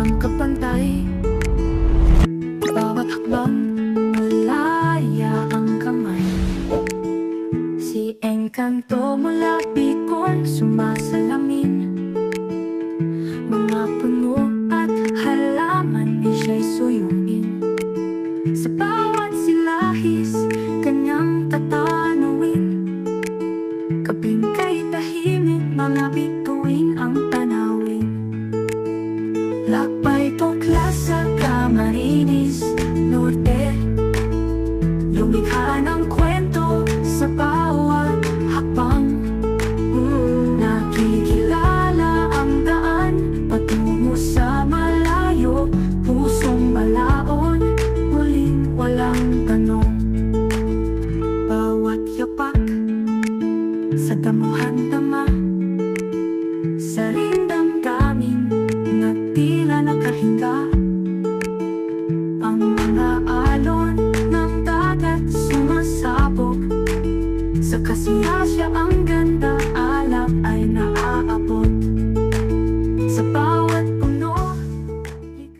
walang kapantay. Bawat hakbang, malaya ang kamay. Si Encanto mula Bicol, sumasalamin. Mga puno at halaman di siya'y suyuin. Sa bawat silahis, kanyang tatanawin. Kaping kay tahimik, mga bituin ang tanawin. Lakbay tuklas sa Camarines Norte, lumikha ng kwento sa bawat hakbang. Nakikilala ang daan patungo sa malayo, pusong malaon, muling walang tanong. Bawat yapak sa damuhan tama, sa damdamin na tila nakahinga. Ang mga alon ng dagat sumasabog, sa kasiyasya ang ganda, alak ay naaabot.